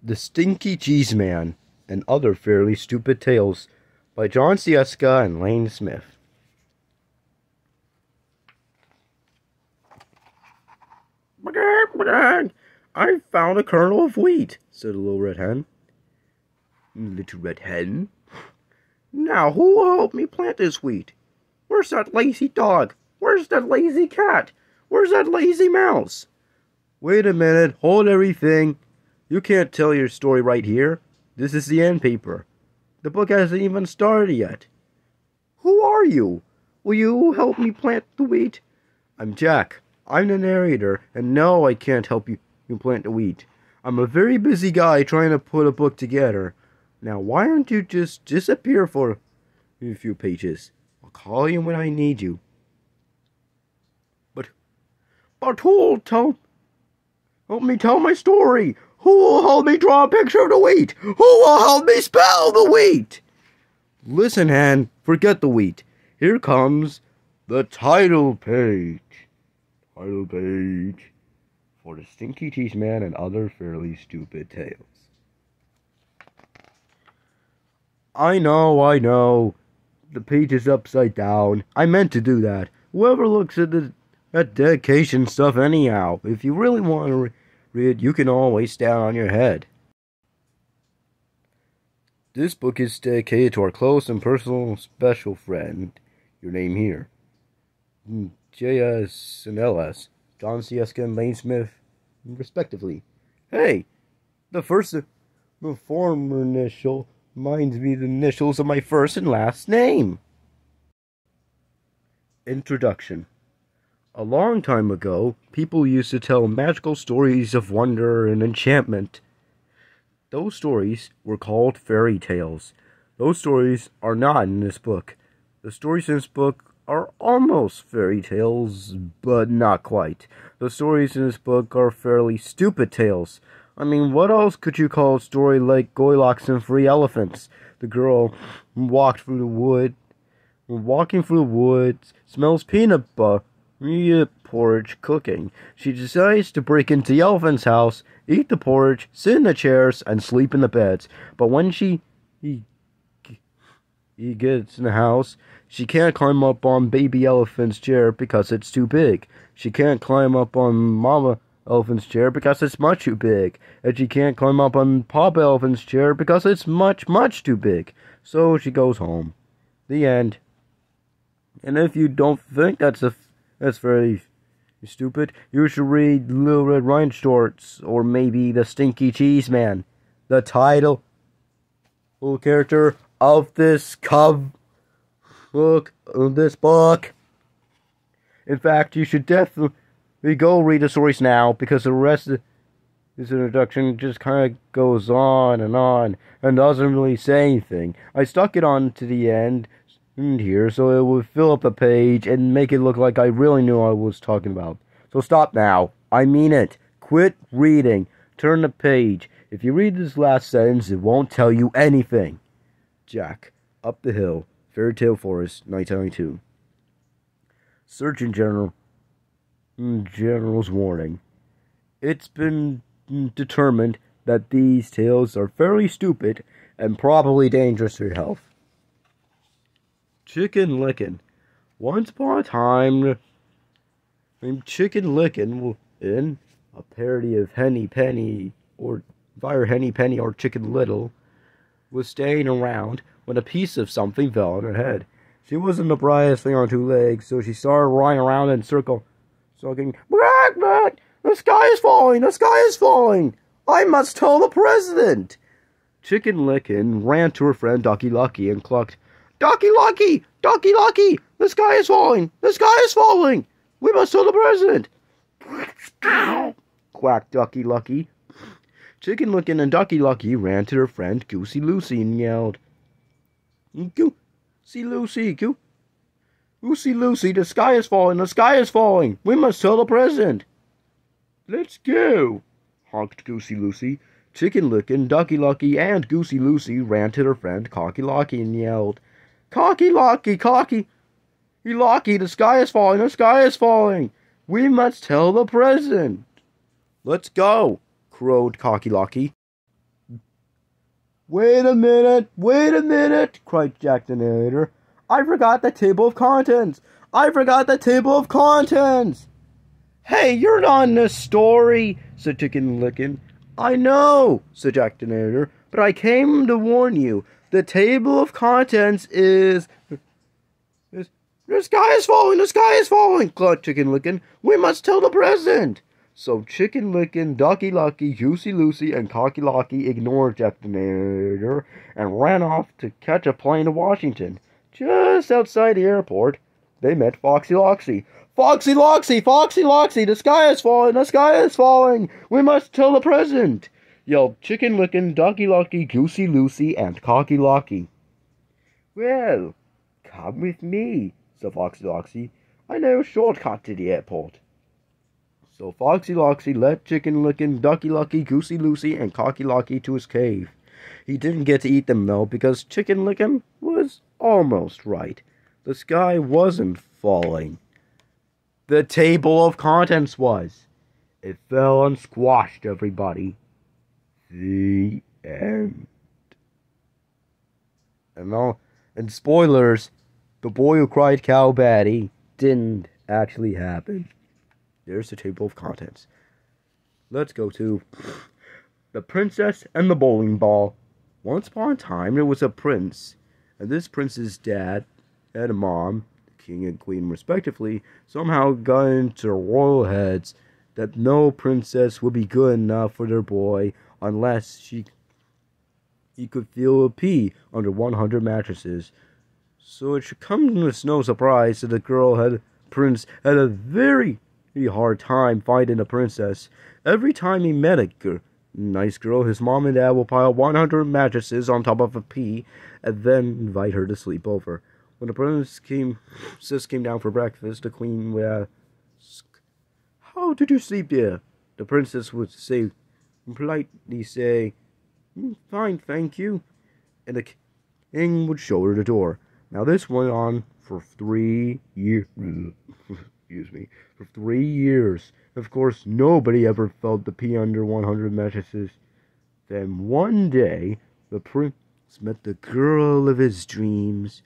The Stinky Cheese Man and Other Fairly Stupid Tales by Jon Scieszka and Lane Smith. "I found a kernel of wheat," said a little red hen. "Little red hen? Now who will help me plant this wheat? Where's that lazy dog? Where's that lazy cat? Where's that lazy mouse?" "Wait a minute, hold everything. You can't tell your story right here. This is the end paper. The book hasn't even started yet." "Who are you? Will you help me plant the wheat?" "I'm Jack. I'm the narrator, and no, I can't help you plant the wheat. I'm a very busy guy trying to put a book together. Now, why don't you just disappear for a few pages? I'll call you when I need you." But who'll help me tell my story? Who will help me draw a picture of the wheat? Who will help me spell the wheat?" "Listen, hen, forget the wheat. Here comes the title page. Title page for The Stinky Cheese Man and Other Fairly Stupid Tales." I know. The page is upside down. I meant to do that. Whoever looks at that dedication stuff anyhow. If you really want to read, you can always stand on your head. This book is dedicated to our close and personal special friend. Your name here. J.S. and L.S. Jon Scieszka and Lane Smith, respectively. Hey, the former initial reminds me of the initials of my first and last name. Introduction. A long time ago, people used to tell magical stories of wonder and enchantment. Those stories were called fairy tales. Those stories are not in this book. The stories in this book are almost fairy tales, but not quite. The stories in this book are fairly stupid tales. I mean, what else could you call a story like Goldilocks and Three Elephants? The girl walking through the woods, smells peanut butter porridge cooking. She decides to break into the elephant's house, eat the porridge, sit in the chairs, and sleep in the beds. But when he gets in the house, she can't climb up on baby elephant's chair because it's too big. She can't climb up on mama elephant's chair because it's much too big. And she can't climb up on papa elephant's chair because it's much, much too big. So she goes home. The end. And if you don't think that's very stupid, you should read Little Red Riding Shorts, or maybe The Stinky Cheese Man, the title character of this book. In fact, you should definitely go read the stories now, because the rest of this introduction just kind of goes on and doesn't really say anything. I stuck it on to the end here so it would fill up the page and make it look like I really knew what I was talking about. So stop now. I mean it. Quit reading. Turn the page. If you read this last sentence, it won't tell you anything. Jack, Up the Hill, Fairy Tale Forest, 1992. Surgeon General's warning. It's been determined that these tales are fairly stupid and probably dangerous to your health. Chicken Lickin'. Once upon a time, Chicken Lickin', in a parody of Henny Penny or Fire Henny Penny or Chicken Little, was staying around when a piece of something fell on her head. She wasn't the brightest thing on two legs, so she started running around in a circle, sulking, "Brack! The sky is falling! The sky is falling! I must tell the president!" Chicken Lickin' ran to her friend Ducky Lucky and clucked, Ducky Lucky! The sky is falling! The sky is falling! We must tell the president!" quacked Ducky Lucky. Chicken Lickin' and Ducky Lucky ran to their friend Goosey Lucy and yelled, Goosey Lucy, the sky is falling! The sky is falling! We must tell the president!" "Let's go!" honked Goosey Lucy. Chicken Lickin', Ducky Lucky, and Goosey Lucy ran to their friend Cocky Locky and yelled, Cocky Locky, the sky is falling, the sky is falling. We must tell the president." "Let's go," crowed Cocky Locky. Wait a minute, cried Jack the narrator. I forgot the table of contents. Hey, you're not in this story, said Chicken Licken. I know, said Jack the narrator, but I came to warn you. The table of contents is... The sky is falling, clucked Chicken Licken. We must tell the president. So Chicken Licken, Ducky Lucky, Juicy Lucy, and Cocky Locky ignored Jack the narrator and ran off to catch a plane to Washington. Just outside the airport, they met Foxy Loxy. Foxy Loxy, the sky is falling. We must tell the president, yelled Chicken Licken, Ducky Lucky, Juicy Lucy, and Cocky Locky. Well, come with me, said Foxy Loxy. I know a shortcut to the airport. So Foxy Loxy led Chicken Licken, Ducky Lucky, Goosey Lucy, and Cocky Locky to his cave. He didn't get to eat them, though, because Chicken Licken was almost right. The sky wasn't falling. The table of contents was. It fell and squashed everybody. The end. And spoilers, the boy who cried cow batty didn't actually happen. There's the table of contents. Let's go to The Princess and the Bowling Ball. Once upon a time, there was a prince, and this prince's dad and mom, the king and queen respectively, somehow got into royal heads that no princess would be good enough for their boy unless he could feel a pea under 100 mattresses. So it should come as no surprise that the prince had a very hard time finding a princess. Every time he met a nice girl, his mom and dad will pile 100 mattresses on top of a pea and then invite her to sleep over. When the princess came down for breakfast, the queen would ask, "How did you sleep, dear?" The princess would politely say, "Fine, thank you," and the king would show her the door. Now this went on for 3 years. For 3 years. Of course, nobody ever felt the pea under 100 mattresses. Then one day, the prince met the girl of his dreams.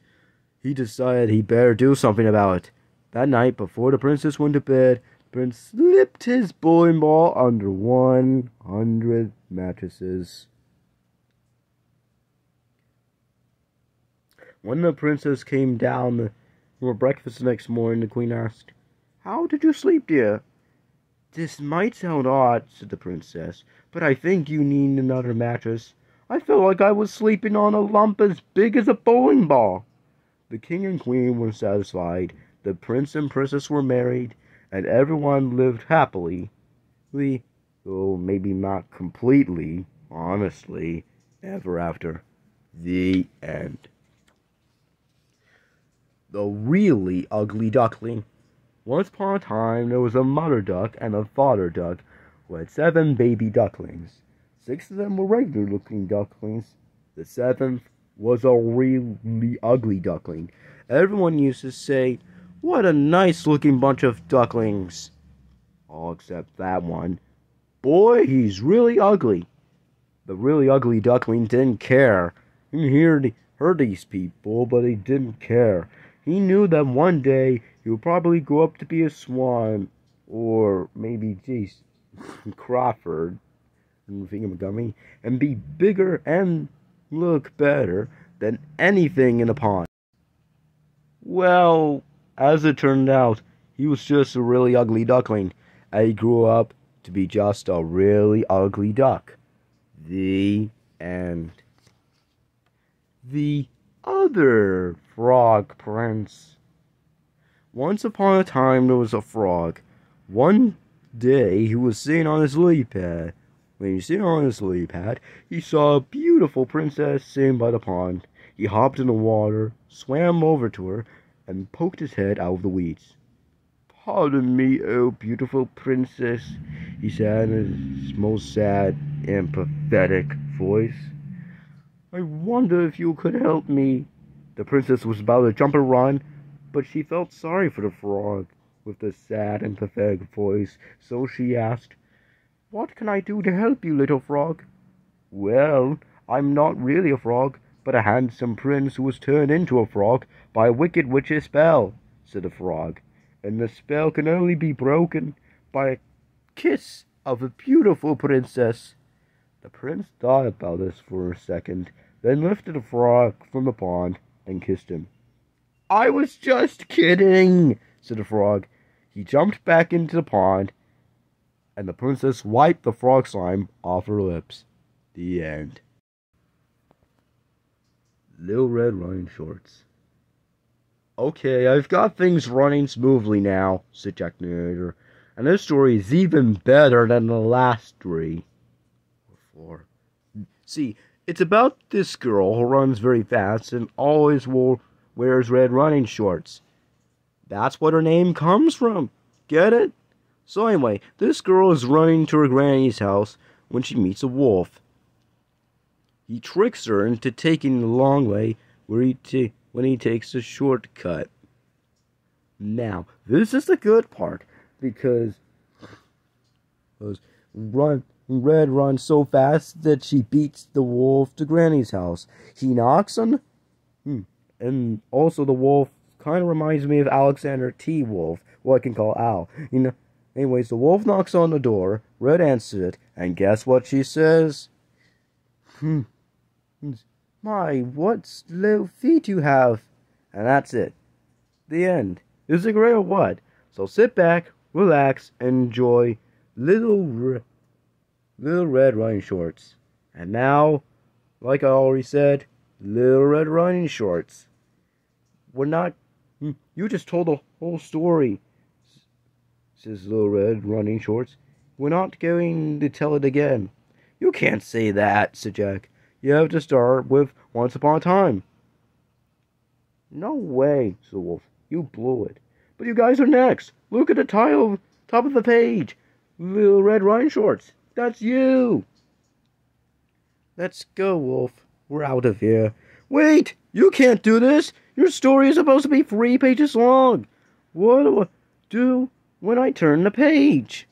He decided he better do something about it. That night, before the princess went to bed, the prince slipped his bowling ball under 100 mattresses. When the princess came down for breakfast the next morning, the queen asked, "How did you sleep, dear?" "This might sound odd," said the princess, "but I think you need another mattress. I felt like I was sleeping on a lump as big as a bowling ball." The king and queen were satisfied. The prince and princess were married, and everyone lived happily. Though maybe not completely, honestly, ever after. The end. The Really Ugly Duckling. Once upon a time, there was a mother duck and a father duck who had 7 baby ducklings. 6 of them were regular-looking ducklings. The 7th was a really ugly duckling. Everyone used to say, "What a nice-looking bunch of ducklings." All except that one. "Boy, he's really ugly." The really ugly duckling didn't care. He heard these people, but he didn't care. He knew that one day he would probably grow up to be a swan, or maybe Jason Crawford and Thingamagummy, and be bigger and look better than anything in a pond. Well, as it turned out, he was just a really ugly duckling, and he grew up to be just a really ugly duck. The end. The Other Frog Prince. Once upon a time, there was a frog. One day, he was sitting on his lily pad. When he was sitting on his lily pad, he saw a beautiful princess sitting by the pond. He hopped in the water, swam over to her, and poked his head out of the weeds. "Pardon me, oh beautiful princess," he said in his most sad and pathetic voice. "I wonder if you could help me." The princess was about to jump and run, but she felt sorry for the frog with the sad and pathetic voice, so she asked, "What can I do to help you, little frog?" "Well, I'm not really a frog, but a handsome prince who was turned into a frog by a wicked witch's spell, said the frog. And the spell can only be broken by a kiss of a beautiful princess. The prince thought about this for a second, then lifted the frog from the pond and kissed him. I was just kidding, said the frog. He jumped back into the pond, and the princess wiped the frog slime off her lips. The end. Little Red Riding Shorts. Okay, I've got things running smoothly now, said Jack the narrator, and this story is even better than the last three. Or four. See, it's about this girl who runs very fast and always wears red running shorts. That's what her name comes from. Get it? So anyway, this girl is running to her granny's house when she meets a wolf. He tricks her into taking the long way when he takes a shortcut. Now, this is the good part, because Red runs so fast that she beats the wolf to Granny's house. He knocks on... And also the wolf kind of reminds me of Alexander T. Wolf, who I can call Al. Anyways, the wolf knocks on the door, Red answers it, and guess what she says? My, what little feet you have. And that's it. The end. Is it great or what? So sit back, relax, and enjoy Little Red Riding Shorts. And now, like I already said, Little Red Riding Shorts. We're not... You just told the whole story, says Little Red Riding Shorts. We're not going to tell it again. You can't say that, said Jack. You have to start with Once Upon a Time. No way, said the wolf. You blew it. But you guys are next. Look at the title, top of the page. Little Red Riding Shorts. That's you. Let's go, Wolf. We're out of here. Wait! You can't do this! Your story is supposed to be 3 pages long. What do I do when I turn the page?